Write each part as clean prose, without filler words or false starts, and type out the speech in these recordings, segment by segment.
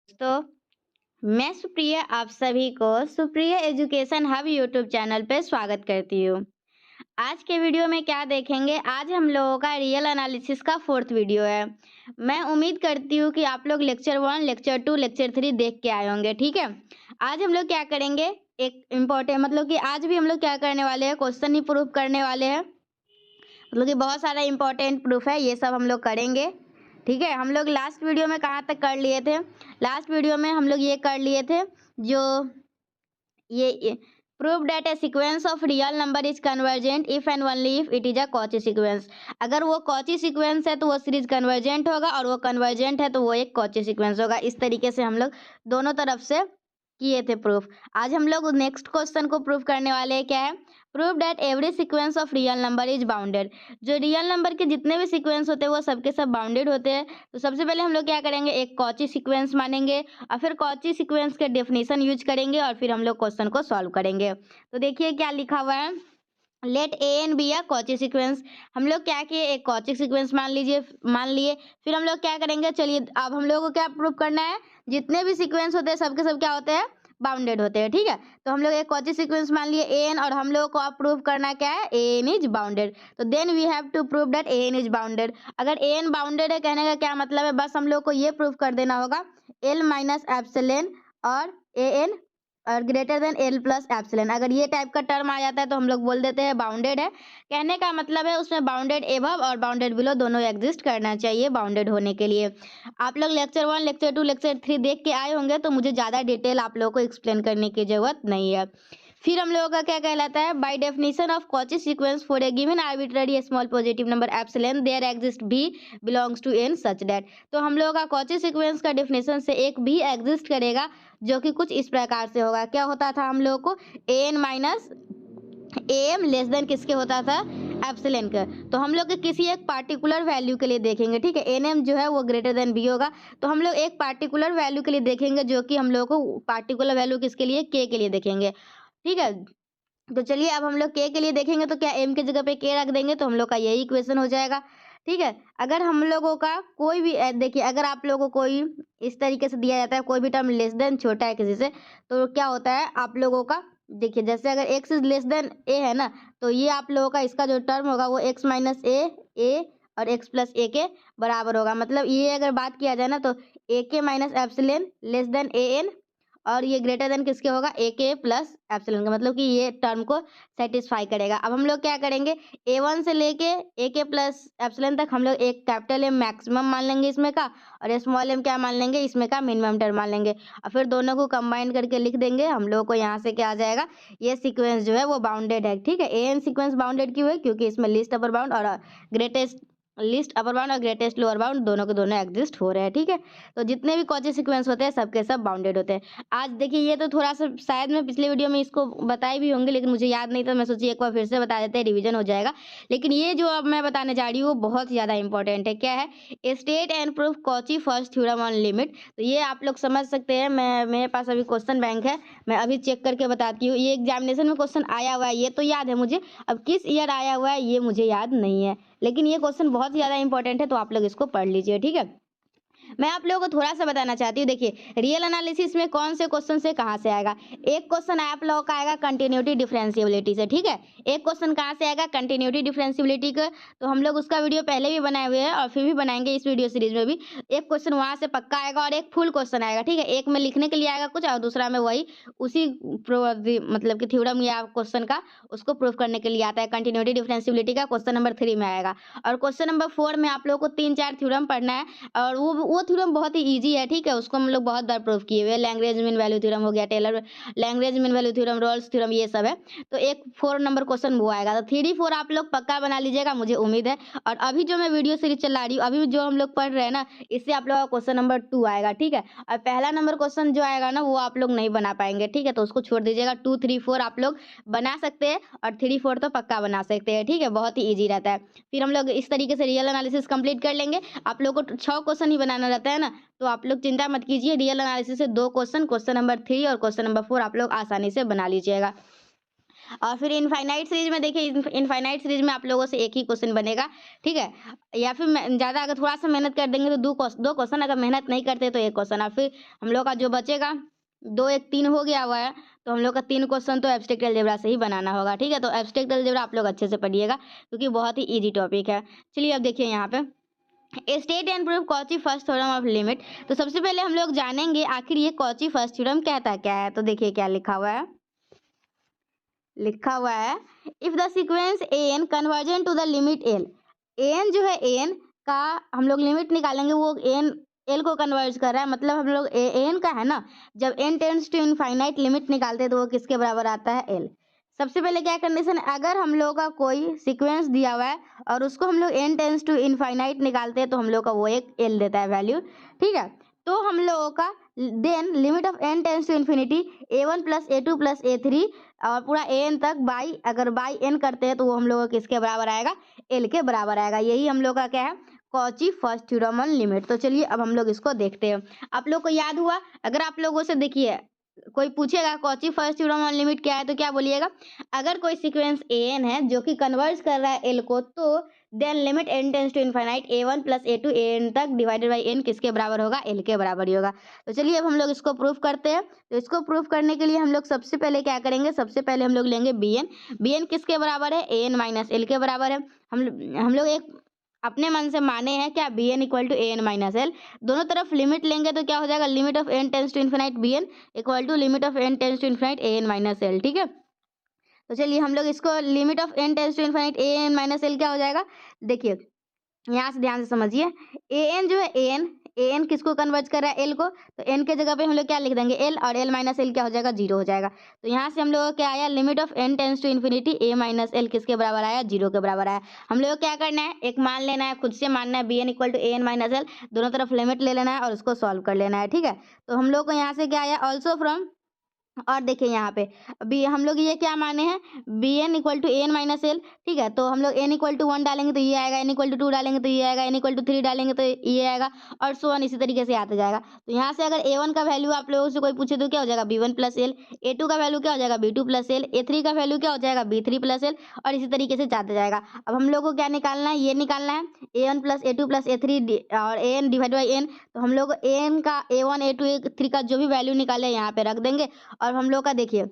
दोस्तों, मैं सुप्रिया आप सभी को Supriya education hub YouTube channel पे स्वागत करती हूँ। आज के वीडियो में क्या देखेंगे, आज हम लोगों का रियल एनालिसिस का 4th वीडियो है। मैं उम्मीद करती हूँ कि आप लोग लेक्चर 1, लेक्चर 2, लेक्चर 3 देख के आए होंगे, ठीक है? आज हम लोग क्या करेंगे, एक इम्पोर्टेंट मतलब कि आज भी हम लोग क्या करने वाले हैं, क्वेश्चन ही प्रूफ करने वाले हैं। मतलब कि बहुत सारा इम्पोर्टेंट प्रूफ है, ये सब हम लोग करेंगे, ठीक है? हम लोग लास्ट वीडियो में कहाँ तक कर लिए थे? लास्ट वीडियो में हम लोग ये कर लिए थे, जो ये prove that A sequence of real number is convergent if and only if it is a Cauchy sequence. अगर वो कॉची सीक्वेंस है तो वो सीरीज कन्वर्जेंट होगा, और वो कन्वर्जेंट है तो वो एक कॉची सीक्वेंस होगा। इस तरीके से हम लोग दोनों तरफ से किए थे प्रूफ। आज हम लोग नेक्स्ट क्वेश्चन को प्रूव करने वाले हैं, क्या है? Prove that every sequence of real number is bounded. जो रियल नंबर के जितने भी सीक्वेंस होते हैं वो सबके सब बाउंडेड होते हैं। तो सबसे पहले हम लोग क्या करेंगे, एक कॉची सीक्वेंस मानेंगे और फिर कॉची सीक्वेंस के डेफिनेशन यूज करेंगे और फिर हम लोग क्वेश्चन को सॉल्व करेंगे। तो देखिए क्या लिखा हुआ है, let a and b are Cauchy sequence. हम लोग क्या किए, एक कॉची सीक्वेंस मान लिए। फिर हम लोग क्या करेंगे, चलिए अब हम लोग को क्या प्रूव करना है, जितने भी सीक्वेंस होते हैं सबके सब क्या होते हैं, बाउंडेड होते हैं, ठीक है? तो हम लोग एक कॉची सीक्वेंस मान लिए ए एन, और हम लोग को अब प्रूव करना क्या है, ए एन इज बाउंडेड। तो then we have to prove that a n is bounded. अगर ए एन बाउंडेड है, कहने का क्या मतलब है, बस हम लोग को ये प्रूव कर देना होगा एल माइनस एप्सिलॉन और ए एन और greater than L plus epsilon. अगर ये टाइप का टर्म आ जाता है तो हम लोग बोल देते हैं बाउंडेड है। कहने का मतलब है उसमें बाउंडेड एबव और बाउंडेड बिलो दोनों एग्जिस्ट करना चाहिए बाउंडेड होने के लिए। आप लोग लेक्चर 1, लेक्चर 2, लेक्चर 3 देख के आए होंगे, तो मुझे ज़्यादा डिटेल आप लोगों को एक्सप्लेन करने की ज़रूरत नहीं है। फिर हम लोगों का क्या कहलाता है, by definition of Cauchy sequence for a given arbitrary small positive number epsilon there exist b belongs to n such that. तो हम लोगों का कॉची सीक्वेंस का डेफिनेशन से एक भी एग्जिस्ट करेगा, जो कि कुछ इस प्रकार से होगा। क्या होता था हम लोगों को, A N minus A M less than किसके होता था, एप्सिलॉन का। तो हम लोग किसी एक पार्टिकुलर वैल्यू के लिए देखेंगे, ठीक है? एन एम जो है वो ग्रेटर देन बी होगा। तो हम लोग एक पार्टिकुलर वैल्यू के लिए देखेंगे, जो कि हम लोग को पार्टिकुलर वैल्यू किसके लिए, के लिए देखेंगे, ठीक है? तो चलिए अब हम लोग के लिए देखेंगे, तो क्या एम की जगह पे के रख देंगे, तो हम लोग का यही इक्वेशन हो जाएगा, ठीक है? अगर हम लोगों का कोई भी देखिए, अगर आप लोगों को कोई इस तरीके से दिया जाता है, कोई भी टर्म लेस देन छोटा है किसी से, तो क्या होता है आप लोगों का, देखिए जैसे अगर एक्स इज लेस देन ए है ना, तो ये आप लोगों का इसका जो टर्म होगा वो एक्स माइनस ए और एक्स प्लस ए के बराबर होगा। मतलब ये अगर बात किया जाए ना, तो ए के minus epsilon less than A N, और ये ग्रेटर देन किसके होगा, ए के प्लस एप्सिलॉन का। मतलब कि ये टर्म को सेटिस्फाई करेगा। अब हम लोग क्या करेंगे, ए वन से लेके ए के प्लस एप्सिलॉन तक हम लोग एक कैपिटल एम मैक्सिमम मान लेंगे इसमें का, और स्मॉल एम क्या मान लेंगे, इसमें का मिनिमम टर्म मान लेंगे, और फिर दोनों को कंबाइन करके लिख देंगे। हम लोग को यहाँ से क्या आ जाएगा, ये सीक्वेंस जो है वो बाउंडेड है, ठीक है? ए एन सीक्वेंस बाउंडेड क्यों है, क्योंकि इसमें लीस्ट अपर बाउंड और ग्रेटेस्ट लिस्ट अपर बाउंड और ग्रेटेस्ट लोअर बाउंड दोनों के दोनों एग्जिस्ट हो रहे हैं, ठीक है? तो जितने भी कॉची सीक्वेंस होते हैं सबके सब बाउंडेड होते हैं। आज देखिए ये तो थोड़ा सा शायद मैं पिछले वीडियो में इसको बताई भी होंगी, लेकिन मुझे याद नहीं था, मैं सोची एक बार फिर से बता देते हैं, रिवीजन हो जाएगा। लेकिन ये जो अब मैं बताने जा रही हूँ वो बहुत ज़्यादा इंपॉर्टेंट है। क्या है, state and proof Cauchy first theorem on limit. तो ये आप लोग समझ सकते हैं, मैं मेरे पास अभी क्वेश्चन बैंक है, मैं अभी चेक करके बताती हूँ। ये एग्जामिनेशन में क्वेश्चन आया हुआ है, ये तो याद है मुझे, अब किस ईयर आया हुआ है ये मुझे याद नहीं है, लेकिन ये क्वेश्चन बहुत ज़्यादा इंपॉर्टेंट है, तो आप लोग इसको पढ़ लीजिए, ठीक है? मैं आप लोगों को थोड़ा सा बताना चाहती हूँ। देखिए रियल एनालिसिस में कौन से क्वेश्चन से कहाँ से आएगा। एक क्वेश्चन आप लोगों का आएगा कंटिन्यूटी डिफरेंशिएबिलिटी से, ठीक है? एक क्वेश्चन कहाँ से आएगा, कंटिन्यूटी डिफरेंशिएबिलिटी का। तो हम लोग उसका वीडियो पहले भी बनाए हुए हैं और फिर भी बनाएंगे इस वीडियो सीरीज में भी। एक क्वेश्चन वहाँ से पक्का आएगा और एक फुल क्वेश्चन आएगा, ठीक है? एक में लिखने के लिए आएगा कुछ और दूसरा में वही उसी मतलब कि थ्योरम या क्वेश्चन का उसको प्रूव करने के लिए आता है। कंटिन्यूटी डिफरेंशिएबिलिटी का क्वेश्चन नंबर 3 में आएगा, और क्वेश्चन नंबर 4 में आप लोगों को 3-4 थ्योरम पढ़ना है, और वो थ्योरम बहुत ही इजी है, ठीक है? उसको हम लोग बहुत बार प्रूव किए हुए हैं। लैग्रेंज मीन वैल्यू थ्योरम हो गया, Taylor Lagrange mean value theorem, Rolle's theorem, ये सब है। तो एक 4 नंबर क्वेश्चन वो आएगा, तो 3-4 आप लोग पक्का बना लीजिएगा, मुझे उम्मीद है। और अभी जो मैं वीडियो सीरीज चला रही हूँ, अभी जो हम लोग पढ़ रहे हैं ना, इससे आप लोगों का क्वेश्चन नंबर 2 आएगा, ठीक है? और पहला नंबर क्वेश्चन जो आएगा ना वो आप लोग नहीं बना पाएंगे, ठीक है? तो उसको छोड़ दीजिएगा। 2, 3, 4 आप लोग बना सकते हैं, और 3, 4 तो पक्का बना सकते हैं, ठीक है? बहुत ही ईजी रहता है। फिर हम लोग इस तरीके से रियल एनालिसिस कंप्लीट कर लेंगे। आप लोग को 6 क्वेश्चन ही बनाना रहता है ना, तो आप लोग चिंता मत कीजिए। रियल एनालिसिस से 2 क्वेश्चन, क्वेश्चन नंबर 3 और क्वेश्चन नंबर 4 आप लोग आसानी से बना लीजिएगा। और फिर इनफाइनाइट सीरीज में देखिए, इनफाइनाइट सीरीज में आप लोगों से एक ही क्वेश्चन बनेगा, ठीक है। या फिर ज़्यादा अगर थोड़ा सा मेहनत कर देंगे तो दो क्वेश्चन, अगर मेहनत नहीं करते तो एक क्वेश्चन। और फिर हम लोग का जो बचेगा 2 1 3 हो गया हुआ है, तो हम लोग का 3 क्वेश्चन तो एब्स्ट्रैक्ट अलजेब्रा से ही बनाना होगा, ठीक है। तो एब्स्ट्रैक्ट अलजेब्रा आप लोग अच्छे से पढ़िएगा क्योंकि बहुत ही ईजी टॉपिक है। चलिए अब देखिए यहाँ पे state and proof Cauchy first theorem of limit. तो सबसे पहले हम लोग जानेंगे आखिर ये कॉची फर्स्ट थ्योरम कहता क्या है। तो देखिए क्या लिखा हुआ है, if the sequence n convergent to the limit l, n जो है एन का हम लोग लिमिट निकालेंगे, वो एन एल को कन्वर्ज कर रहा है, मतलब हम लोग एन का है ना, जब n tends to infinite limit निकालते हैं तो वो किसके बराबर आता है, एल। सबसे पहले क्या कंडीशन है, अगर हम लोग का कोई सीक्वेंस दिया हुआ है और उसको हम लोग एन टेंड्स टू इनफाइनाइट निकालते हैं तो हम लोग का वो एक एल देता है वैल्यू, ठीक है। तो हम लोगों का then limit of n tends to infinity a1 plus a2 plus a3 और पूरा एन तक बाई, अगर बाई एन करते हैं तो वो हम लोग का किसके बराबर आएगा, एल के बराबर आएगा। यही हम लोग का क्या है, Cauchy first theorem on limit. तो चलिए अब हम लोग इसको देखते हैं। आप लोग को याद हुआ, अगर आप लोगों से देखिए कोई पूछेगा Cauchy first theorem on limit क्या है तो क्या बोलिएगा, अगर कोई सीक्वेंस एन है जो कि कन्वर्ज कर रहा है एल को, तो then limit n tends to infinite a1 plus a2 n तक डिवाइडेड बाई एन किसके बराबर होगा, एल के बराबर ही होगा। तो चलिए अब हम लोग इसको प्रूफ करते हैं। तो इसको प्रूफ करने के लिए हम लोग सबसे पहले क्या करेंगे, सबसे पहले हम लोग लेंगे बी एन किसके बराबर है, ए एन माइनस एल के बराबर है। हम लोग एक अपने मन से माने हैं क्या, b n equal to a N minus l. दोनों तरफ लिमिट लेंगे तो क्या हो जाएगा, limit of n tends to infinite b n equal to limit of n tends to infinite a N minus l, ठीक है। तो चलिए हम लोग इसको limit of n tends to infinite a N minus l क्या हो जाएगा, देखिए यहाँ से ध्यान से समझिए, ए एन जो है ए एन किसको कन्वर्ज कर रहा है, एल को, तो एन के जगह पे हम लोग क्या लिख देंगे, एल, और एल माइनस एल क्या हो जाएगा, जीरो हो जाएगा। तो यहाँ से हम लोग क्या आया, limit of n tends to infinity a minus l किसके बराबर आया, जीरो के बराबर आया। हम लोग क्या करना है, एक मान लेना है, खुद से मानना है, b n equal to a N minus l, दोनों तरफ लिमिट ले लेना है और उसको सॉल्व कर लेना है, ठीक है। तो हम लोग को यहाँ से क्या आया, ऑल्सो फ्रॉम, और देखिए यहाँ पे अभी हम लोग ये क्या माने हैं, b n equal to a N minus l, ठीक है। तो हम लोग एन इक्वल टू 1 डालेंगे तो ये आएगा, एन इक्वल टू 2 डालेंगे तो ये आएगा, एन इक्वल टू 3 डालेंगे तो ये आएगा, और सो ऑन इसी तरीके से आते जाएगा। तो यहाँ से अगर a1 का वैल्यू आप लोगों से कोई पूछे तो क्या हो जाएगा, b1 प्लस एल, a2 का वैल्यू क्या हो जाएगा, b2 प्लस एल, a3 का वैल्यू क्या हो जाएगा, b3 प्लस एल, और इसी तरीके से जाते जाएगा। अब हम लोग को क्या निकालना है, ये निकालना है a1 plus a2 plus a3 और an डिवाइड बाई n। तो हम लोग an का a1 a2 a3 का जो भी वैल्यू निकाले यहाँ पे रख देंगे, और हम लोग का देखिए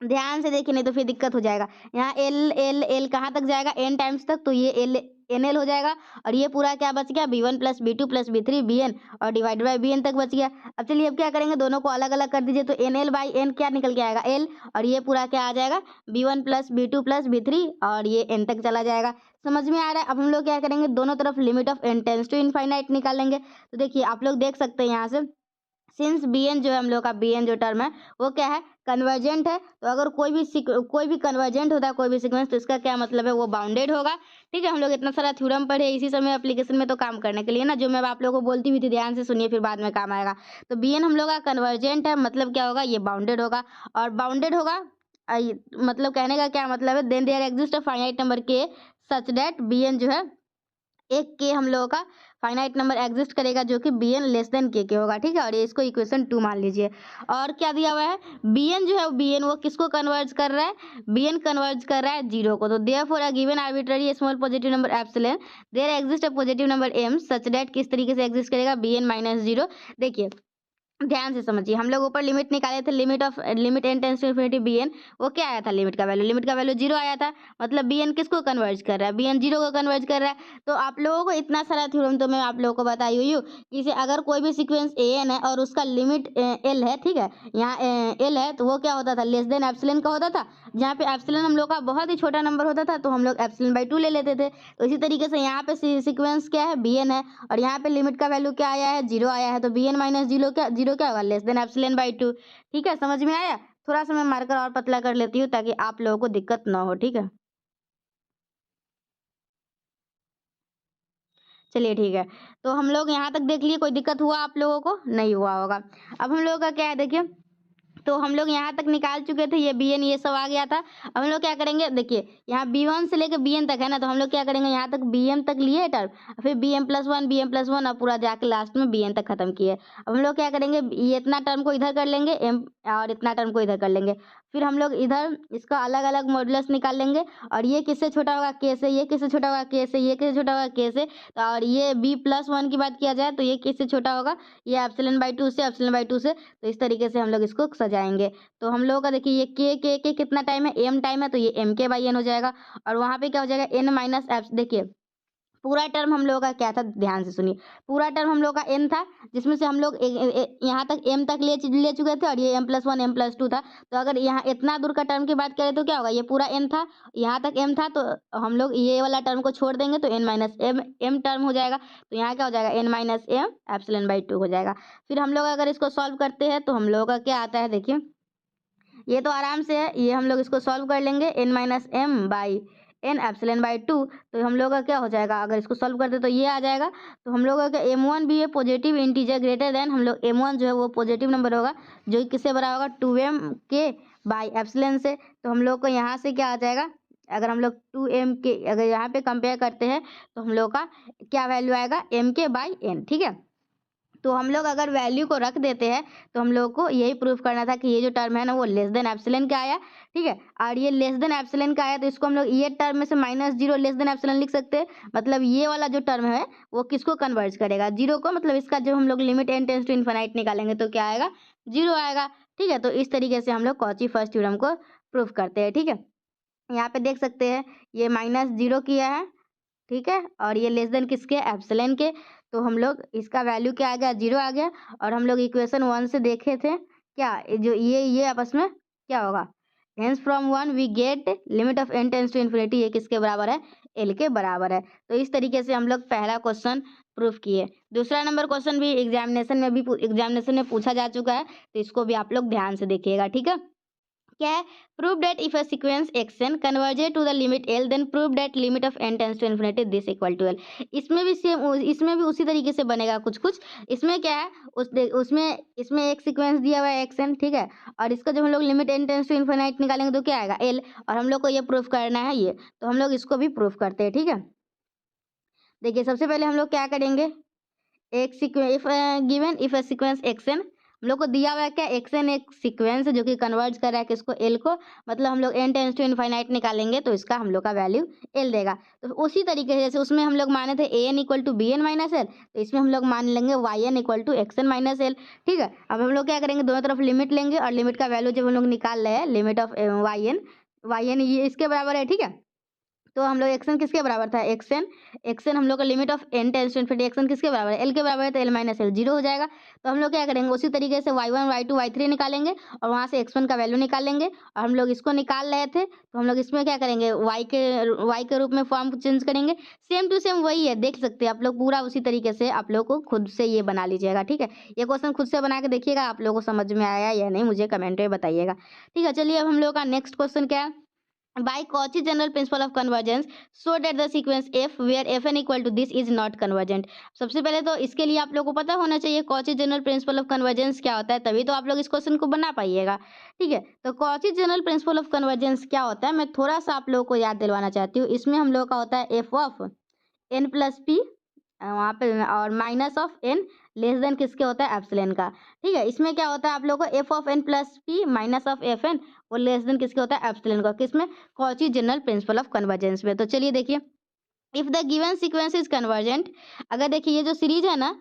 ध्यान से देखिए नहीं तो फिर दिक्कत हो जाएगा। यहाँ एल एल एल कहाँ तक जाएगा, एन टाइम्स तक, तो ये एल एन एल हो जाएगा, और ये पूरा क्या बच गया, b one plus b two plus b three b n, और डिवाइड बाई बी एन तक बच गया। अब चलिए अब क्या करेंगे, दोनों को अलग अलग कर दीजिए, तो एन एल बाई एन क्या निकल के आएगा, एल, और ये पूरा क्या आ जाएगा, b one plus b two plus b three, और ये एन तक चला जाएगा। समझ में आ रहा है। अब हम लोग क्या करेंगे, दोनों तरफ limit of n tends to infinite निकालेंगे। तो देखिए आप लोग देख सकते हैं यहाँ से, सिंस बी एन जो है, हम लोग का बी एन जो टर्म है वो क्या है, कन्वर्जेंट है। तो अगर कोई भी कन्वर्जेंट होता है कोई भी सीक्वेंस, तो इसका क्या मतलब है, वो बाउंडेड होगा, ठीक है। हम लोग इतना सारा थ्योरम पढ़े इसी समय एप्लीकेशन में, तो काम करने के लिए ना, जो मैं आप लोगों को बोलती हुई थी, ध्यान से सुनिए फिर बाद में काम आएगा। तो बी एन हम लोग का कन्वर्जेंट है, मतलब क्या होगा, ये बाउंडेड होगा, और बाउंडेड होगा मतलब कहने का क्या मतलब है, then there exist a finite number k such that B N जो है, एक के हम लोगों का फाइनाइट नंबर एग्जिस्ट करेगा जो कि बी एन लेस देन के होगा, ठीक है। और ये इसको इक्वेशन 2 मान लीजिए। और क्या दिया हुआ है, बी एन जो है, बी एन वो किसको कन्वर्ज कर रहा है, बी एन कन्वर्ज कर रहा है जीरो को। तो therefore a given arbitrary small positive number epsilon there exist a positive number m such that किस तरीके से एग्जिस्ट करेगा, बी एन माइनस जीरो। देखिए ध्यान से समझिए, हम लोग ऊपर लिमिट निकाले थे, limit n tends to infinity b n, वो क्या आया था, लिमिट का वैल्यू जीरो आया था, मतलब बी एन किसको कन्वर्ज कर रहा है, बी एन जीरो को कन्वर्ज कर रहा है। तो आप लोगों को इतना सारा थ्योरम तो मैं आप लोगों को बताई हुई हूँ कि इसे अगर कोई भी सीक्वेंस ए एन है और उसका लिमिट एल है, ठीक है, यहाँ एल है, तो वो क्या होता था, लेस देन एप्सिलॉन का होता था। जहाँ पे एप्सिलॉन हम लोग का बहुत ही छोटा नंबर होता था तो हम लोग एप्सिलॉन बाई 2 ले लेते थे। तो इसी तरीके से यहाँ पे सीक्वेंस क्या है, बी एन है, और यहाँ पे लिमिट का वैल्यू क्या आया है, जीरो आया है, तो बी एन माइनस जीरो क्या होगा, लेस देन एप्सिलॉन बाई 2, ठीक है। समझ में आया। थोड़ा सा मैं मार्कर और पतला कर लेती हूँ ताकि आप लोगों को दिक्कत ना हो, ठीक है। चलिए ठीक है, तो हम लोग यहाँ तक देख लिए, कोई दिक्कत हुआ आप लोगों को, नहीं हुआ होगा। अब हम लोगों का क्या है, देखिए तो हम लोग यहाँ तक निकाल चुके थे, ये बी एन ये सब आ गया था। अब हम लोग क्या करेंगे, देखिए यहाँ बी वन से लेकर बी एन तक है ना, तो हम लोग क्या करेंगे, यहाँ तक बी एम तक लिए टर्म, फिर बी एम प्लस वन, और पूरा जाके लास्ट में बी एन तक खत्म किए। अब हम लोग क्या करेंगे, ये इतना टर्म को इधर कर लेंगे एम, और इतना टर्म को इधर कर लेंगे, फिर हम लोग इधर इसका अलग अलग मॉडुलस निकाल लेंगे और ये किससे छोटा होगा, के से, ये किससे छोटा होगा, के से, ये किससे छोटा होगा, के से। तो और ये b+1 की बात किया जाए तो ये किससे छोटा होगा, ये ε/2 से, ε/2 से। तो इस तरीके से हम लोग इसको सजाएंगे। तो हम लोगों का देखिए ये के कितना टाइम है, m टाइम है, तो ये mk/n हो जाएगा। और वहाँ पे क्या हो जाएगा, n माइनस एफ। देखिए पूरा टर्म हम लोगों का क्या था, ध्यान से सुनिए। पूरा टर्म हम लोग का n था, जिसमें से हम लोग यहाँ तक m तक ले चुके थे और ये m+1 m+2 था। तो अगर यहाँ इतना दूर का टर्म की बात करें तो क्या होगा, ये पूरा n था, यहाँ तक m था, तो हम लोग ये वाला टर्म को छोड़ देंगे तो n माइनस m टर्म हो जाएगा। तो यहाँ क्या हो जाएगा, n माइनस m ε/2 हो जाएगा। फिर हम लोग अगर इसको सॉल्व करते हैं तो हम लोगों का क्या आता है, देखिए ये तो आराम से है, ये हम लोग इसको सॉल्व कर लेंगे, n माइनस m/n ε/2। तो हम लोग का क्या हो जाएगा, अगर इसको सॉल्व करते तो ये आ जाएगा। तो हम लोग का m1 भी है पॉजिटिव इंटीजर ग्रेटर देन, हम लोग m1 जो है वो पॉजिटिव नंबर होगा, जो कि किससे बराबर होगा, 2mk/ε से। तो हम लोग को यहाँ से क्या आ जाएगा, अगर हम लोग 2mk अगर यहाँ पे कंपेयर करते हैं तो हम लोग का क्या वैल्यू आएगा, mk/n। ठीक है, तो हम लोग अगर वैल्यू को रख देते हैं तो हम लोग को यही प्रूफ करना था कि ये जो टर्म है ना वो लेस देन एप्सिलॉन का आया। ठीक है, और ये लेस देन एप्सिलॉन का आया तो इसको हम लोग ये टर्म में से -0 लेस देन एप्सिलॉन लिख सकते हैं। मतलब ये वाला जो टर्म है वो किसको कन्वर्ज करेगा, जीरो को। मतलब इसका जब हम लोग limit n tends to infinite निकालेंगे तो क्या आएगा, जीरो आएगा। ठीक है, तो इस तरीके से हम लोग कॉची फर्स्ट थ्योरम को प्रूफ करते हैं। ठीक है, यहाँ पे देख सकते हैं ये -0 किया है। ठीक है, और ये लेस देन किसके, एप्सिलॉन के। तो हम लोग इसका वैल्यू क्या आ गया, 0 आ गया। और हम लोग इक्वेशन 1 से देखे थे क्या, जो ये आपस में क्या होगा, hence from 1 we get limit of n tends to infinity, ये किसके बराबर है, l के बराबर है। तो इस तरीके से हम लोग पहला क्वेश्चन प्रूफ किए। दूसरा नंबर क्वेश्चन भी एग्जामिनेशन में पूछा जा चुका है, तो इसको भी आप लोग ध्यान से देखिएगा। ठीक है, क्या है, prove that if a sequence xn converged to the limit l then prove that limit of n tends to infinity this equal to l। इसमें भी सेम, इसमें भी उसी तरीके से बनेगा कुछ कुछ। इसमें क्या है, इसमें एक सीक्वेंस दिया हुआ है xn। ठीक है, और इसका जब हम लोग limit n tends to infinity निकालेंगे तो क्या आएगा, l। और हम लोग को ये प्रूफ करना है ये, तो हम लोग इसको भी प्रूफ करते हैं। ठीक है, देखिए सबसे पहले हम लोग क्या करेंगे, एक sequence if a sequence xn, हम लोग को दिया हुआ है क्या, xn एक सीक्वेंस है जो कि कन्वर्ज कर रहा है किसको, l को। मतलब हम लोग n टेंस टू इनफाइनाइट निकालेंगे तो इसका हम लोग का वैल्यू l देगा। तो उसी तरीके से जैसे उसमें हम लोग माने थे an equal to bn minus l, तो इसमें हम लोग मान लेंगे yn equal to xn minus l। ठीक है, अब हम लोग क्या करेंगे, दोनों तरफ लिमिट लेंगे और लिमिट का वैल्यू जब हम लोग निकाल रहे हैं, लिमिट ऑफ yn ये इसके बराबर है। ठीक है, तो हम लोग एक्सन किसके बराबर था, एक्सन हम लोग का limit of n tends to infinity x n किसके बराबर है, l के बराबर है, तो l माइनस एल 0 हो जाएगा। तो हम लोग क्या करेंगे, उसी तरीके से y1 y2 y3 निकालेंगे और वहाँ से x1 का वैल्यू निकाल लेंगे। और हम लोग इसको निकाल रहे थे तो हम लोग इसमें क्या करेंगे, y के रूप में फॉर्म चेंज करेंगे। सेम टू सेम वही है, देख सकते हैं आप लोग, पूरा उसी तरीके से आप लोग को खुद से ये बना लीजिएगा। ठीक है, ये क्वेश्चन खुद से बना के देखिएगा, आप लोगों को समझ में आया या नहीं मुझे कमेंट में बताइएगा। ठीक है, चलिए अब हम लोग का नेक्स्ट क्वेश्चन क्या है, by Cauchy general principle of convergence so that the sequence f where fn equal to this is not convergent। सबसे पहले तो इसके लिए आप लोगों को पता होना चाहिए Cauchy general principle of convergence क्या होता है, तभी तो आप लोग इस क्वेश्चन को बना पाइएगा। ठीक है, तो Cauchy general principle of convergence क्या होता है, मैं थोड़ा सा आप लोगों को याद दिलवाना चाहती हूँ। इसमें हम लोग का होता है f of n plus P, वहाँ पे और minus of n less than किसके होता है, एप्सिलॉन का। ठीक है, इसमें क्या होता है आप लोगों को f of n plus p minus of f n और लेस देन किसके होता है, एप्सिलॉन का। किसमें, Cauchy general principle of convergence में। तो चलिए देखिए, if the given sequence is convergent, अगर देखिए ये जो सीरीज है ना,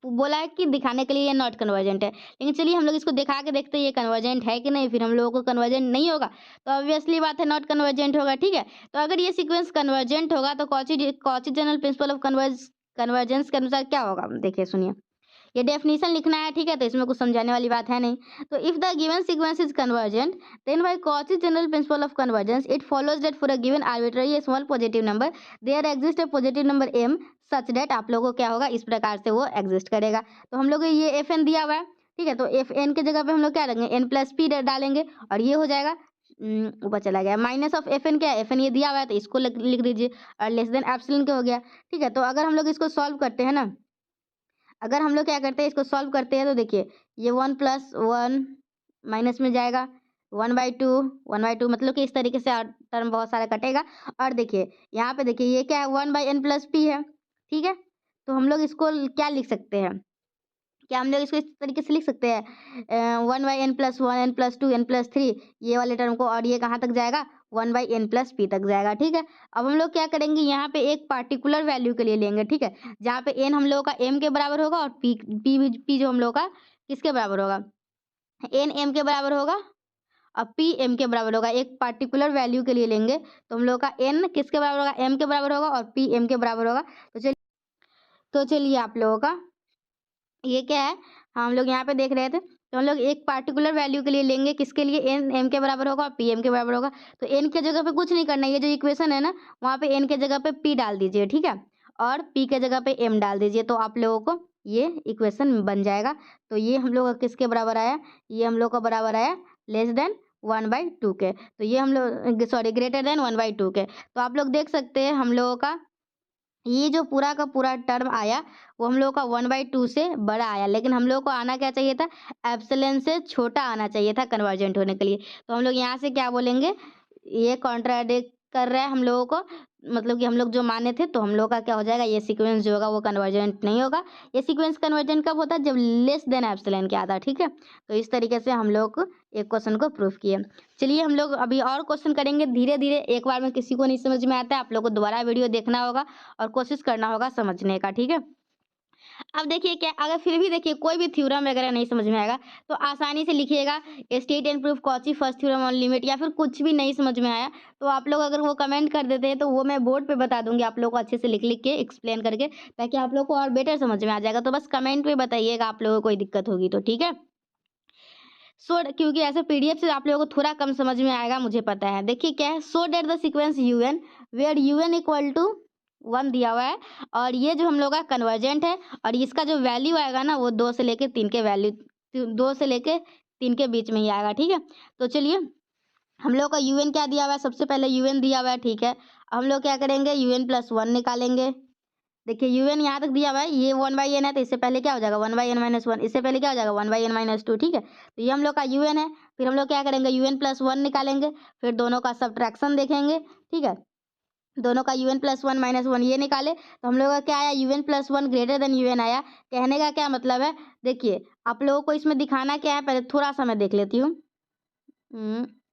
बोला है कि दिखाने के लिए ये नॉट कन्वर्जेंट है, लेकिन चलिए हम लोग इसको दिखा के देखते हैं ये कन्वर्जेंट है कि नहीं। फिर हम लोगों को कन्वर्जेंट नहीं होगा तो ऑब्वियसली बात है नॉट कन्वर्जेंट होगा। ठीक है, तो अगर ये सीक्वेंस कन्वर्जेंट होगा तो Cauchy general principle of convergence के अनुसार क्या होगा, देखिए सुनिए, ये डेफिनेशन लिखना है। ठीक है, तो इसमें कुछ समझाने वाली बात है नहीं। तो if the given sequence is convergent then by Cauchy general principle of convergence it follows that for a given arbitrary small positive number there exist a positive number m such that, आप लोगों को क्या होगा, इस प्रकार से वो exist करेगा। तो हम लोग को ये एफ एन दिया हुआ है। ठीक है, तो एफ एन के जगह पे हम लोग क्या रखेंगे, n प्लस पी डालेंगे और ये हो जाएगा, ऊपर चला गया, माइनस ऑफ एफ एन, क्या एफ एन ये दिया हुआ है तो इसको लिख दीजिए और लेस देन एप्सिलॉन के हो गया। ठीक है, तो अगर हम लोग इसको सॉल्व करते हैं ना, अगर हम लोग क्या करते हैं, इसको सॉल्व करते हैं तो देखिए ये 1+1 माइनस में जाएगा, 1/2 मतलब कि इस तरीके से टर्म बहुत सारा कटेगा। और देखिए यहाँ पे देखिए ये क्या है, 1/n प्लस पी है। ठीक है, तो हम लोग इसको क्या लिख सकते हैं, क्या हम लोग इसको इस तरीके से लिख सकते हैं 1/n+1 n+2 n+3 ये वाले टर्म को, और ये कहाँ तक जाएगा 1/n+p तक जाएगा। ठीक है, अब हम लोग क्या करेंगे, यहाँ पे एक पार्टिकुलर वैल्यू के लिए लेंगे। ठीक है, जहाँ पे n हम लोगों का m के बराबर होगा और p जो हम लोग का किसके बराबर होगा, n m के बराबर होगा और p m के बराबर होगा। एक पार्टिकुलर वैल्यू के लिए लेंगे तो हम लोग का n किसके बराबर होगा, m के बराबर होगा और p m के बराबर होगा। तो चलिए आप लोगों का ये क्या है, हम लोग यहाँ पे देख रहे थे, तो हम लोग एक पार्टिकुलर वैल्यू के लिए लेंगे, किसके लिए, n m के बराबर होगा और p m के बराबर होगा। तो n के जगह पे कुछ नहीं करना है, ये जो इक्वेशन है ना, वहाँ पे n के जगह पे p डाल दीजिए। ठीक है, और p के जगह पे m डाल दीजिए, तो आप लोगों को ये इक्वेशन बन जाएगा। तो ये हम लोग का किसके बराबर आया, ये हम लोग का बराबर आया <<1/2 के। तो ये हम लोग सॉरी <<1/2 के। तो आप लोग देख सकते हैं हम लोगों का ये जो पूरा का पूरा टर्म आया वो हम लोग का 1/2 से बड़ा आया, लेकिन हम लोग को आना क्या चाहिए था, एप्सिलॉन से छोटा आना चाहिए था कन्वर्जेंट होने के लिए। तो हम लोग यहाँ से क्या बोलेंगे, ये कॉन्ट्राडिक्ट कर रहा है हम लोगों को, मतलब कि हम लोग जो माने थे, तो हम लोग का क्या हो जाएगा, ये सीक्वेंस जो होगा वो कन्वर्जेंट नहीं होगा। ये सीक्वेंस कन्वर्जेंट कब होता है, जब लेस देन एप्सिलॉन के आता है। ठीक है, तो इस तरीके से हम लोग एक क्वेश्चन को प्रूफ किए। चलिए हम लोग अभी और क्वेश्चन करेंगे धीरे धीरे, एक बार में किसी को नहीं समझ में आता है, आप लोग को दोबारा वीडियो देखना होगा और कोशिश करना होगा समझने का। ठीक है, अब देखिए क्या, अगर फिर भी देखिए कोई भी थ्योरम वगैरह नहीं समझ में आएगा तो आसानी से लिखिएगा state and proof Cauchy first theorem on limit, या फिर कुछ भी नहीं समझ में आया तो आप लोग अगर वो कमेंट कर देते हैं तो वो मैं बोर्ड पे बता दूंगी आप लोग को अच्छे से लिख लिख के एक्सप्लेन करके, ताकि आप लोग को और बेटर समझ में आ जाएगा। तो बस कमेंट पे बताइएगा आप लोगों को कोई दिक्कत होगी तो। ठीक है, क्योंकि ऐसे पीडीएफ से आप लोगों को थोड़ा कम समझ में आएगा, मुझे पता है। देखिए क्या है, so that the sequence un where un equal to 1 दिया हुआ है, और ये जो हम लोग का कन्वर्जेंट है, और इसका जो वैल्यू आएगा ना वो 2 से लेके 3 के वैल्यू 2 से लेके 3 के बीच में ही आएगा। ठीक है, तो चलिए हम लोग का un क्या दिया हुआ है, सबसे पहले un दिया हुआ है। ठीक है, हम लोग क्या करेंगे, un+1 निकालेंगे। देखिए un यहाँ तक दिया हुआ है, ये 1/n है, तो इससे पहले क्या हो जाएगा 1/n-1, इससे पहले क्या हो जाएगा 1/n-2। ठीक है, तो ये हम लोग का un है। फिर हम लोग क्या करेंगे, un+1 निकालेंगे, फिर दोनों का सब्ट्रैक्शन देखेंगे। ठीक है, दोनों का un+1 -1 ये निकाले तो हम लोग का क्या आया, un+1 ग्रेटर देन un आया। कहने का क्या मतलब है, देखिए आप लोगों को इसमें दिखाना क्या है, पहले थोड़ा सा मैं देख लेती हूँ।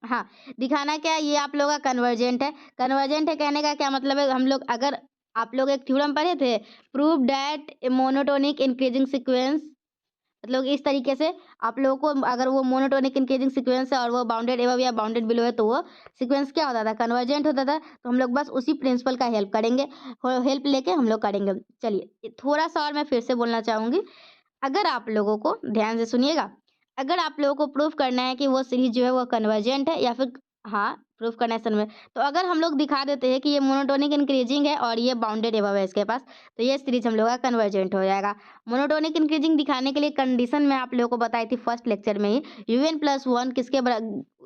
हाँ, दिखाना क्या है, ये आप लोगों का कन्वर्जेंट है। कन्वर्जेंट है कहने का क्या मतलब है, हम लोग अगर आप लोग एक थ्योरम पढ़े थे, prove that A monotonic increasing sequence, मतलब इस तरीके से आप लोगों को अगर वो मोनोटोनिक इंक्रीजिंग सीक्वेंस है और वो बाउंडेड एबव या बाउंडेड बिलो है तो वो सीक्वेंस क्या होता था, कन्वर्जेंट होता था। तो हम लोग बस उसी प्रिंसिपल का हेल्प करेंगे, हेल्प लेके हम लोग करेंगे। चलिए थोड़ा सा और मैं फिर से बोलना चाहूँगी, अगर आप लोगों को ध्यान से सुनिएगा, अगर आप लोगों को प्रूफ करना है कि वो सीरीज जो है वो कन्वर्जेंट है या फिर, हाँ प्रूफ करना है सन में, तो अगर हम लोग दिखा देते हैं कि ये मोनोटोनिक इंक्रीजिंग है और ये बाउंडेड एबव है इसके पास, तो ये सीरीज हम लोग का कन्वर्जेंट हो जाएगा। मोनोटोनिक इंक्रीजिंग दिखाने के लिए कंडीशन मैं आप लोगों को बताई थी फर्स्ट लेक्चर में ही, un+1 किसके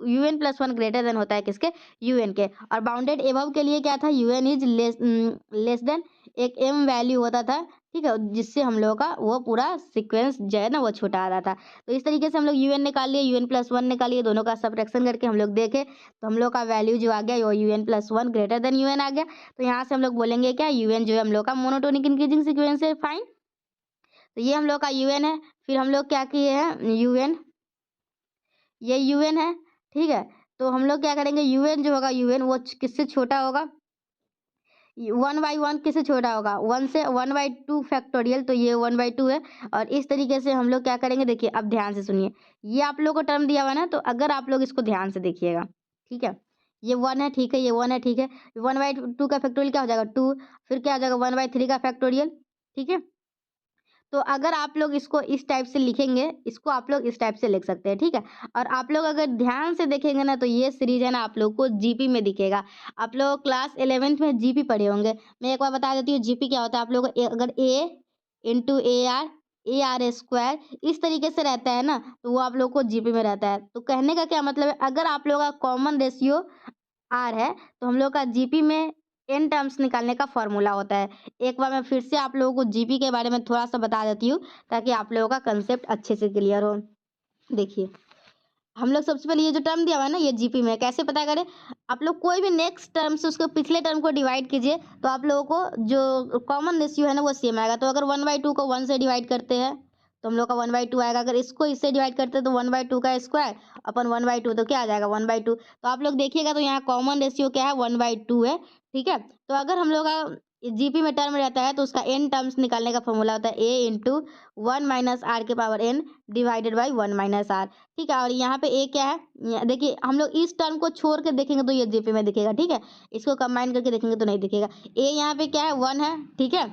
un+1 ग्रेटर देन होता है किसके, un के, और बाउंडेड एबव के लिए क्या था, un इज लेस देन एक m वैल्यू होता था। ठीक है, जिससे हम लोगों का वो पूरा सीक्वेंस जो है ना वो छोटा आ रहा था। तो इस तरीके से हम लोग un निकाल लिए, un+1 निकालिए, दोनों का सब्ट्रैक्शन करके हम लोग देखे तो हम लोग का वैल्यू जो आ गया वो un+1 ग्रेटर देन un आ गया। तो यहाँ से हम लोग बोलेंगे क्या, un जो है हम लोग का मोनोटोनिक इंक्रीजिंग सीक्वेंस है, फाइन। तो ये हम लोग का un है। फिर हम लोग क्या किए हैं, un, ये un है। ठीक है, तो हम लोग क्या करेंगे, un जो होगा un वो किससे छोटा होगा, 1/1 किससे छोटा होगा, 1 से 1/2 फैक्टोरियल, तो ये 1/2 है। और इस तरीके से हम लोग क्या करेंगे, देखिए अब ध्यान से सुनिए, ये आप लोग को टर्म दिया हुआ है ना, तो अगर आप लोग इसको ध्यान से देखिएगा, ठीक है, ये 1 है, ठीक है, ये 1 है, ठीक है, 1/2 का फैक्टोरियल क्या हो जाएगा 2, फिर क्या हो जाएगा 1/3 का फैक्टोरियल। ठीक है, तो अगर आप लोग इसको इस टाइप से लिखेंगे, इसको आप लोग इस टाइप से लिख सकते हैं। ठीक है, और आप लोग अगर ध्यान से देखेंगे ना तो ये सीरीज है ना आप लोग को जीपी में दिखेगा। आप लोग क्लास 11th में जीपी पढ़े होंगे, मैं एक बार बता देती हूँ जीपी क्या होता है। आप लोग अगर a इंटू AR स्क्वायर इस तरीके से रहता है ना, तो वो आप लोग को जीपी में रहता है। तो कहने का क्या मतलब है, अगर आप लोग का कॉमन रेशियो आर है तो हम लोग का जीपी में एन टर्म्स निकालने का फॉर्मूला होता है। एक बार मैं फिर से आप लोगों को जीपी के बारे में थोड़ा सा बता देती हूँ ताकि आप लोगों का कंसेप्ट अच्छे से क्लियर हो। देखिए हम लोग सबसे पहले ये जो टर्म दिया हुआ है ना, ये जीपी में कैसे पता करें, आप लोग कोई भी नेक्स्ट टर्म से उसके पिछले टर्म को डिवाइड कीजिए तो आप लोगों को जो कॉमन रेशियो है ना वो सेम आएगा। तो अगर 1/2 को 1 से डिवाइड करते हैं तो हम लोग का 1/2 आएगा। अगर इसको इससे डिवाइड करते हैं तो 1/2 का स्क्वायर अपन 1/2, तो क्या आ जाएगा 1/2। तो आप लोग देखिएगा तो यहाँ कॉमन रेशियो क्या है 1/2 है, ठीक है। तो अगर हम लोग का जीपी में टर्म रहता है तो उसका एन टर्म्स निकालने का फॉर्मूला होता है A into 1 - r⁻n divided by 1 - r, ठीक है। और यहाँ पे ए क्या है, देखिए हम लोग इस टर्म को छोड़ के देखेंगे तो ये जीपी में दिखेगा, ठीक है। इसको कंबाइन करके देखेंगे तो नहीं दिखेगा। ए यहाँ पे क्या है 1 है, ठीक है।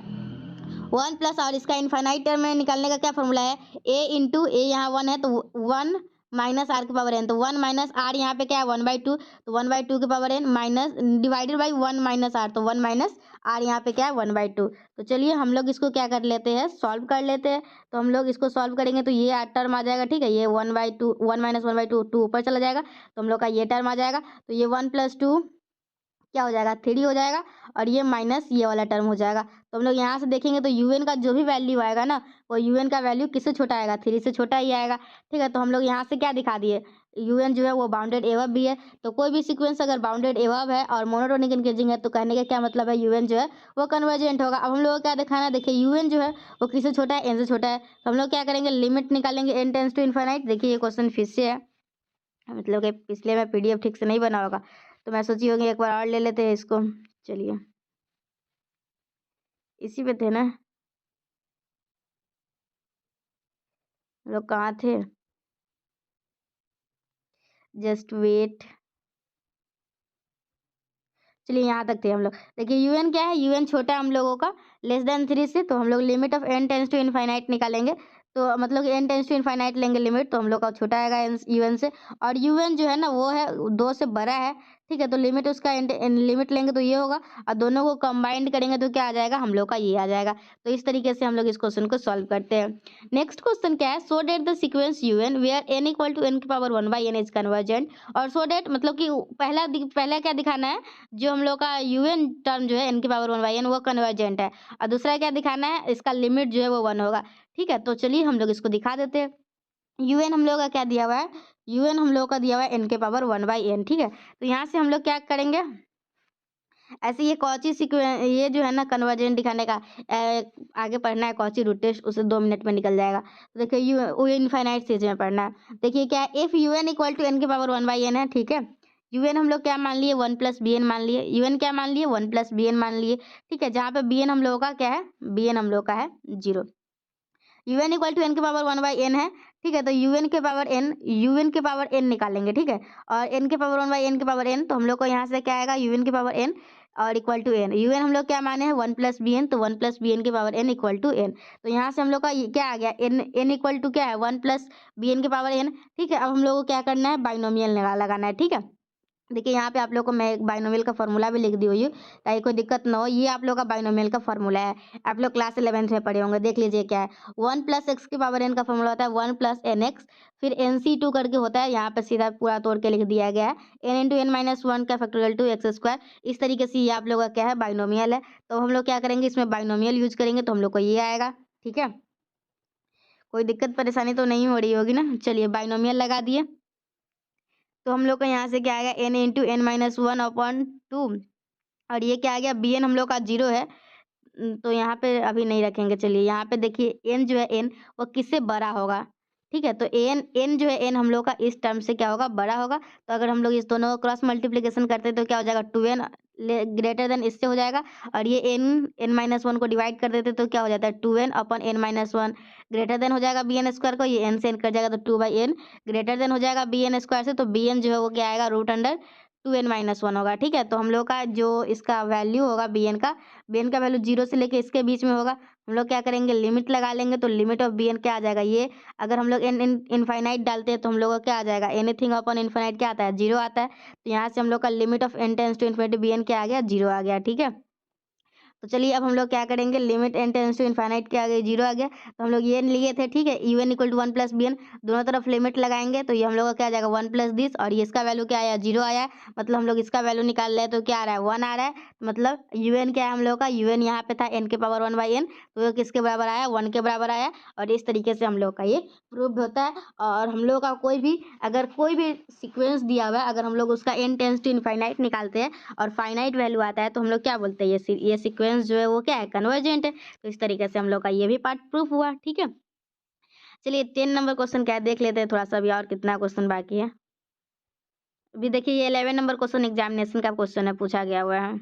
1 प्लस और इसका इनफाइनाइट टर्म में निकालने का क्या फॉर्मूला है, ए इंटू ए यहाँ 1 है तो 1 - r⁻n, तो 1 - r यहाँ पे क्या है 1/2, तो 1/2 के power n minus divided by 1 - r, तो 1 - r यहाँ पे क्या है 1/2। तो चलिए हम लोग इसको क्या कर लेते हैं, सॉल्व कर लेते हैं। तो हम लोग इसको सॉल्व करेंगे तो ये टर्म आ जाएगा, ठीक है। ये 1/2 1 - 1/2 2 ऊपर चला जाएगा, तो हम लोग का ये टर्म आ जाएगा। तो ये 1 + 2 क्या हो जाएगा 3 हो जाएगा, और ये माइनस ये वाला टर्म हो जाएगा। तो हम लोग यहाँ से देखेंगे तो यूएन का जो भी वैल्यू आएगा ना, वो यूएन का वैल्यू किससे छोटा आएगा, 3 से छोटा ही आएगा, ठीक है। तो हम लोग यहाँ से क्या दिखा दिए, यूएन जो है वो बाउंडेड एवब भी है। तो कोई भी सीक्वेंस अगर बाउंडेड एवब है और मोनोटोनिक इंक्रीजिंग है तो कहने का क्या मतलब है, यूएन जो है वो कन्वर्जेंट होगा। अब हम लोग को क्या दिखाना है, देखिए यूएन जो है वो किससे छोटा है, एन से छोटा है। तो हम लोग क्या करेंगे, लिमिट निकालेंगे एन टेंस टू इनफाइनाइट। देखिए ये क्वेश्चन फिर से है, मतलब कि पिछले में पीडीएफ ठीक से नहीं बना होगा, तो मैं सोची होगी एक बार और ले लेते हैं इसको। चलिए इसी पे थे ना, हम लोग कहाँ थे, जस्ट वेट। चलिए यहाँ तक थे हम लोग। देखिए यूएन क्या है, यूएन छोटा है हम लोगों का <3 से, तो हम लोग limit of n tends to infinite निकालेंगे। तो मतलब एन टेंस टू इनफाइनाइट लेंगे लिमिट, तो हम लोग का छोटा आएगा यूएन से। और यूएन जो है ना वो है 2 से बड़ा है, ठीक है। तो लिमिट उसका लिमिट लेंगे तो ये होगा, और दोनों को कंबाइंड करेंगे तो क्या आ जाएगा, हम लोग का ये आ जाएगा। तो इस तरीके से हम लोग इस क्वेश्चन को सॉल्व करते हैं। नेक्स्ट क्वेश्चन क्या है, so that the sequence UN where N equal to N की पावर 1/n इज कन्वर्जेंट। और सो डेट मतलब कि पहला क्या दिखाना है, जो हम लोग का यूएन टर्म जो है एन की पावर 1/n वो कन्वर्जेंट है। और दूसरा क्या दिखाना है, इसका लिमिट जो है वो 1 होगा, ठीक है। तो चलिए हम लोग इसको दिखा देते हैं। यूएन हम लोग का क्या दिया हुआ है, यूएन हम लोग का दिया हुआ है एन के पावर 1/n, ठीक है। तो यहाँ से हम लोग क्या करेंगे, ऐसे ये कॉची सीक्वेंस ये जो है ना कन्वर्जेंट दिखाने का आगे पढ़ना है कॉची रूट टेस्ट, उसे 2 मिनट में निकल जाएगा। तो देखिए यू इनफाइनाइट स्टेज में पढ़ना है। देखिए क्या है, if u n equal to n के पावर 1/n है, ठीक है। यूएन हम लोग क्या मान लिए 1 + bn मान लिए, यूएन क्या मान लिए 1 + bn मान लिए, ठीक है। जहाँ पे bn हम लोगों का क्या है, bn हम लोग का है 0। यूएन इक्वल टू एन के पावर 1/n है, ठीक है। तो यूएन के पावर n निकालेंगे, ठीक है। और n के पावर 1/n के पावर n, तो हम लोग को यहाँ से क्या आएगा, यूएन के पावर n और इक्वल टू n। यूएन हम लोग क्या माने हैं 1 + bn, तो 1 + bn के power n equal to n। तो यहाँ से हम लोग का क्या आ गया, n इक्वल टू क्या है 1 + bn के पावर n, ठीक है। अब हम लोग को क्या करना है, बाइनोमियल लगाना है, ठीक है। देखिए यहाँ पे आप लोग को मैं एक बाइनोमियल का फॉर्मूला भी लिख दी हुई हूँ ताकि कोई दिक्कत ना हो। ये आप लोग का बाइनोमियल का फॉर्मूला है, आप लोग क्लास 11th में पढ़े होंगे, देख लीजिए क्या है। 1 + x की पावर n का फॉर्मूला होता है 1 + nx, फिर nc2 करके होता है, यहाँ पे सीधा पूरा तोड़ के लिख दिया गया है n × n - 1 का फैक्टोरियल 2x²। इस तरीके से ये आप लोग का क्या है, बाइनोमियल है। तो हम लोग क्या करेंगे, इसमें बाइनोमियल यूज करेंगे तो हम लोग को ये आएगा, ठीक है। कोई दिक्कत परेशानी तो नहीं हो रही होगी ना। चलिए बाइनोमियल लगा दिए, तो हम लोग का यहाँ से क्या आएगा n × n-1/2, और ये क्या आ गया, bn हम लोग का 0 है। तो यहाँ पे अभी नहीं रखेंगे। चलिए यहाँ पे देखिए n जो है n वो किससे बड़ा होगा, ठीक है। तो n जो है n हम लोग का इस टर्म से क्या होगा, बड़ा होगा। तो अगर हम लोग इस दोनों को क्रॉस मल्टीप्लिकेशन करते हैं तो क्या हो जाएगा, 2n ग्रेटर देन इससे हो जाएगा। और ये n-1 को डिवाइड कर देते तो क्या हो जाता है 2n/n-1 ग्रेटर देन हो जाएगा bn² को, ये n से n कट जाएगा तो 2/n ग्रेटर देन हो जाएगा bn² से। तो bn जो है वो क्या आएगा, √2n-1 होगा, ठीक है। तो हम लोग का जो इसका वैल्यू होगा bn का वैल्यू 0 से लेके इसके बीच में होगा। हम लोग क्या करेंगे, लिमिट लगा लेंगे, तो लिमिट ऑफ bn क्या आ जाएगा, ये अगर हम लोग इनफाइनाइट डालते हैं तो हम लोग का क्या आ जाएगा, एनीथिंग अपॉन इनफाइनाइट क्या आता है, 0 आता है। तो यहाँ से हम लोग का limit of n tends to infinity bn क्या आ गया, 0 आ गया, ठीक है। तो चलिए अब हम लोग क्या करेंगे, limit n tends to infinite क्या आ गया, 0 आ गया। तो हम लोग ये लिए थे, ठीक है। un इक्वल टू 1 + bn, दोनों तरफ लिमिट लगाएंगे तो ये हम लोग का क्या आ जाएगा 1 + दिस, और ये इसका वैल्यू क्या आया 0 आया है। मतलब हम लोग इसका वैल्यू निकाल रहे हैं तो क्या आ रहा है 1 आ रहा है। मतलब un क्या है हम लोग का, un यहाँ पे था n के पावर 1/n, तो ये किसके बराबर आया, 1 के बराबर आया। और इस तरीके से हम लोग का ये प्रूव्ड होता है। और हम लोग का अगर कोई भी सीक्वेंस दिया हुआ है, अगर हम लोग उसका n टेंस टू इनफाइनाइट निकालते हैं और फाइनाइट वैल्यू आता है तो हम लोग क्या बोलते हैं, ये सीक्वेंस जो है वो क्या है, कन्वर्जेंट है। तो इस तरीके से हम लोग का ये भी पार्ट प्रूफ हुआ, ठीक है। चलिए 10 नंबर क्वेश्चन क्या है देख लेते हैं थोड़ा सा अभी और कितना क्वेश्चन बाकी है। अभी देखिए ये 11 नंबर क्वेश्चन एग्जामिनेशन का क्वेश्चन है, पूछा गया हुआ है।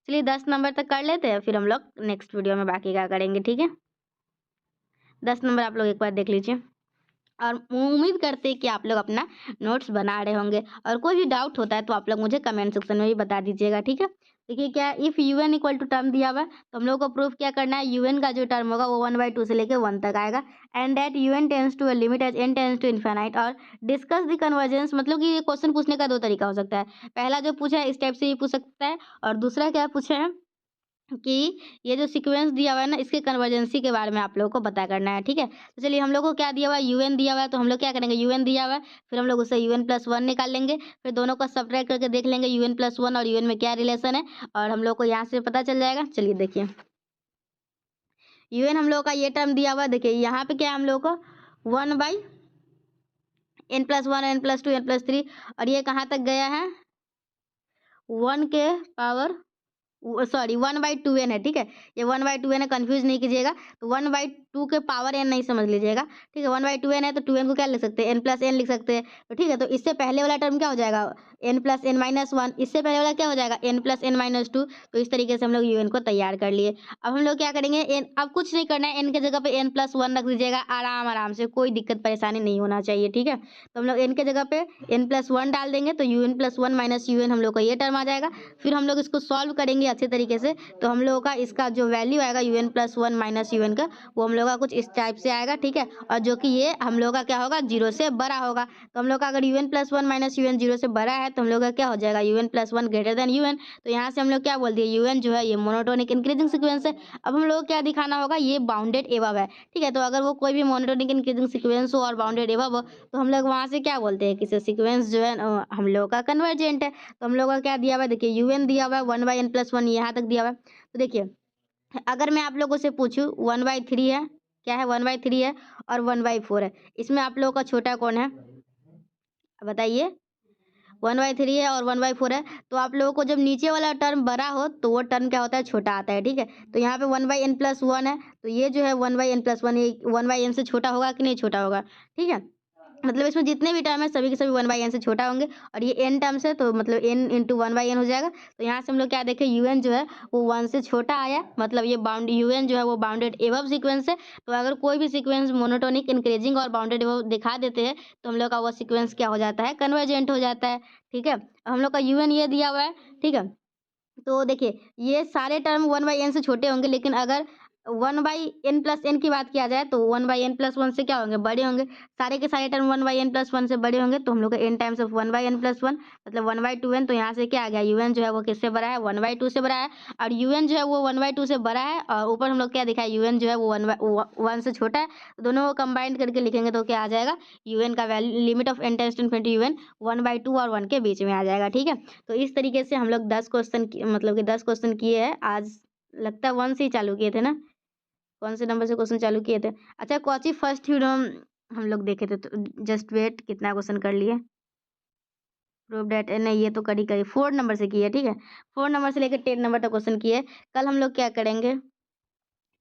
चलिए 10 नंबर तक कर लेते हैं, फिर हम लोग नेक्स्ट वीडियो में बाकी का करेंगे, ठीक है। 10 नंबर आप लोग एक बार देख लीजिए और उम्मीद करते हैं कि आप लोग अपना नोट्स बना रहे होंगे और कोई भी डाउट होता है तो आप लोग मुझे कमेंट सेक्शन में भी बता दीजिएगा, ठीक है। देखिए क्या if u n equal to term दिया हुआ है तो हम लोग को प्रूफ क्या करना है, यू एन का जो टर्म होगा वो 1/2 से लेके 1 तक आएगा and that u n tends to a limit as n tends to infinite और डिस्कस द कन्वर्जेंस। मतलब कि ये क्वेश्चन पूछने का दो तरीका हो सकता है, पहला जो पूछा है इस टाइप से भी पूछ सकता है और दूसरा क्या पूछा है कि ये जो सीक्वेंस दिया हुआ है ना इसके कन्वर्जेंसी के बारे में आप लोगों को पता करना है, ठीक है। तो चलिए हम लोग को क्या दिया हुआ है, यूएन दिया हुआ है तो हम लोग क्या करेंगे, यूएन दिया हुआ है फिर हम लोग उससे यूएन प्लस वन निकाल लेंगे, फिर दोनों को सब्ट्रैक्ट करके देख लेंगे यूएन प्लस वन और यूएन में क्या रिलेशन है और हम लोग को यहाँ से पता चल जाएगा। चलिए देखिए यूएन हम लोग का ये टर्म दिया हुआ है, देखिए यहाँ पे क्या है हम लोग को 1/n+1 n+2 n+3 और ये कहाँ तक गया है 1 के पावर सॉरी 1/2n है, ठीक है। ये 1/2n है, कंफ्यूज नहीं कीजिएगा। तो 1/2 के पावर n नहीं समझ लीजिएगा, ठीक है। 1/2n है तो 2n को क्या लिख सकते हैं, n+n लिख सकते हैं। तो ठीक है, तो इससे पहले वाला टर्म क्या हो जाएगा n+n-1, इससे पहले वाला क्या हो जाएगा n+n-2। तो इस तरीके से हम लोग un को तैयार कर लिए। अब हम लोग क्या करेंगे n, अब कुछ नहीं करना है, n के जगह पे n+1 रख दीजिएगा आराम आराम से, कोई दिक्कत परेशानी नहीं होना चाहिए, ठीक है। तो हम लोग n के जगह पे n+1 डाल देंगे तो un+1 माइनस un हम लोग का ये टर्म आ जाएगा। फिर हम लोग इसको सॉल्व करेंगे अच्छे तरीके से तो हम लोगों का इसका जो वैल्यू आएगा un+1 माइनस un का वो हम लोग का कुछ इस टाइप से आएगा, ठीक है। और जो कि ये हम लोग का क्या होगा, 0 से बड़ा होगा। तो हम लोग का अगर un+1 माइनस un 0 से बड़ा है तो हम लोग का क्या हो जाएगा un+1 ग्रेटर देन un। तो यहाँ से हम लोग क्या बोल दिए un जो है ये मोनोटोनिक इंक्रीजिंग सीक्वेंस है। अब हम लोग को क्या दिखाना होगा, ये बाउंडेड एबव है, ठीक है। तो अगर वो कोई भी मोनोटोनिक इंक्रीजिंग सीक्वेंस हो और बाउंडेड एबव हो तो हम लोग वहाँ से क्या बोलते हैं कि सीक्वेंस जो है हम लोग का कन्वर्जेंट है। तो हम लोग का क्या दिया हुआ है, देखिए यूएन दिया हुआ है 1/n+1 यहाँ तक दिया हुआ है। तो देखिए अगर मैं आप लोगों से पूछूं 1/3 है, क्या है 1/3 है और 1/4 है, इसमें आप लोगों का छोटा कौन है बताइए। 1/3 है और 1/4 है तो आप लोगों को जब नीचे वाला टर्म बड़ा हो तो वो टर्म क्या होता है, छोटा आता है, ठीक है। तो यहाँ पे 1/n+1 है तो ये जो है 1/n+1 ये 1/n से छोटा होगा कि नहीं छोटा होगा, ठीक है। मतलब इसमें जितने भी टर्म है सभी के सभी 1/n से छोटा होंगे और ये n टर्म्स है तो मतलब n इंटू 1/n हो जाएगा। तो यहाँ से हम लोग क्या देखें un जो है वो 1 से छोटा आया, मतलब ये बाउंड un जो है वो बाउंडेड एबव सीक्वेंस है। तो अगर कोई भी सीक्वेंस मोनोटोनिक इंक्रीजिंग और बाउंडेड एबव दिखा देते हैं तो हम लोग का वो सीक्वेंस क्या हो जाता है, कन्वर्जेंट हो जाता है, ठीक है। हम लोग का un ये दिया हुआ है, ठीक है। तो देखिए ये सारे टर्म 1/n से छोटे होंगे लेकिन अगर 1/n+n की बात किया जाए तो 1/n+1 से क्या होंगे, बड़े होंगे। सारे के सारे टर्म 1/n+1 से बड़े होंगे तो हम लोग का n टाइम्स ऑफ 1/n+1 मतलब 1/2n। तो यहाँ से क्या आ गया, un जो है वो किससे बड़ा है, 1/2 से बड़ा है और un जो है वो 1/2 से बड़ा है और ऊपर हम लोग क्या दिखा है un जो है वो 1 से छोटा है। तो दोनों को कंबाइंड करके लिखेंगे तो क्या आ जाएगा, un का value limit of n tends to infinity un 1/2 और 1 के बीच में आ जाएगा, ठीक है। तो इस तरीके से हम लोग 10 क्वेश्चन मतलब कि 10 क्वेश्चन किए हैं आज। लगता है 1 से ही चालू किए थे ना, कौन से नंबर से क्वेश्चन चालू किए थे। अच्छा कौची फर्स्ट वीडियो हम लोग देखे थे तो जस्ट वेट कितना क्वेश्चन कर लिए, प्रूव डेट नहीं ये तो करी करी 4 नंबर से किए, ठीक है। 4 नंबर से लेकर 10 नंबर तक क्वेश्चन किए। कल हम लोग क्या करेंगे,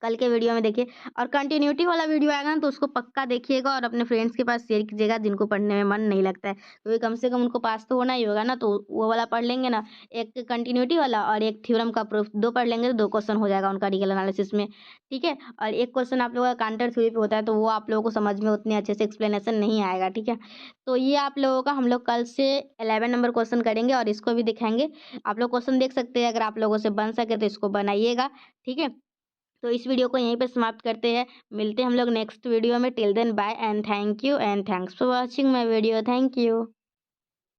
कल के वीडियो में देखिए और कंटिन्यूटी वाला वीडियो आएगा ना तो उसको पक्का देखिएगा और अपने फ्रेंड्स के पास शेयर कीजिएगा जिनको पढ़ने में मन नहीं लगता है, क्योंकि कम से कम उनको पास तो होना ही होगा ना। तो वो वाला पढ़ लेंगे ना, एक कंटिन्यूटी वाला और एक थ्योरम का प्रूफ, दो पढ़ लेंगे तो 2 क्वेश्चन हो जाएगा उनका रियल एनालिसिस में, ठीक है। और एक क्वेश्चन आप लोगों का काउंटर थ्योरी पे होता है तो वो आप लोगों को समझ में उतने अच्छे से एक्सप्लेनेशन नहीं आएगा, ठीक है। तो ये आप लोगों का हम लोग कल से 11 नंबर क्वेश्चन करेंगे और इसको भी दिखाएंगे। आप लोग क्वेश्चन देख सकते हैं, अगर आप लोगों से बन सके तो इसको बनाइएगा, ठीक है। तो इस वीडियो को यहीं पे समाप्त करते हैं, मिलते हैं हम लोग नेक्स्ट वीडियो में। Till then bye and thank you and thanks for watching my video, thank you.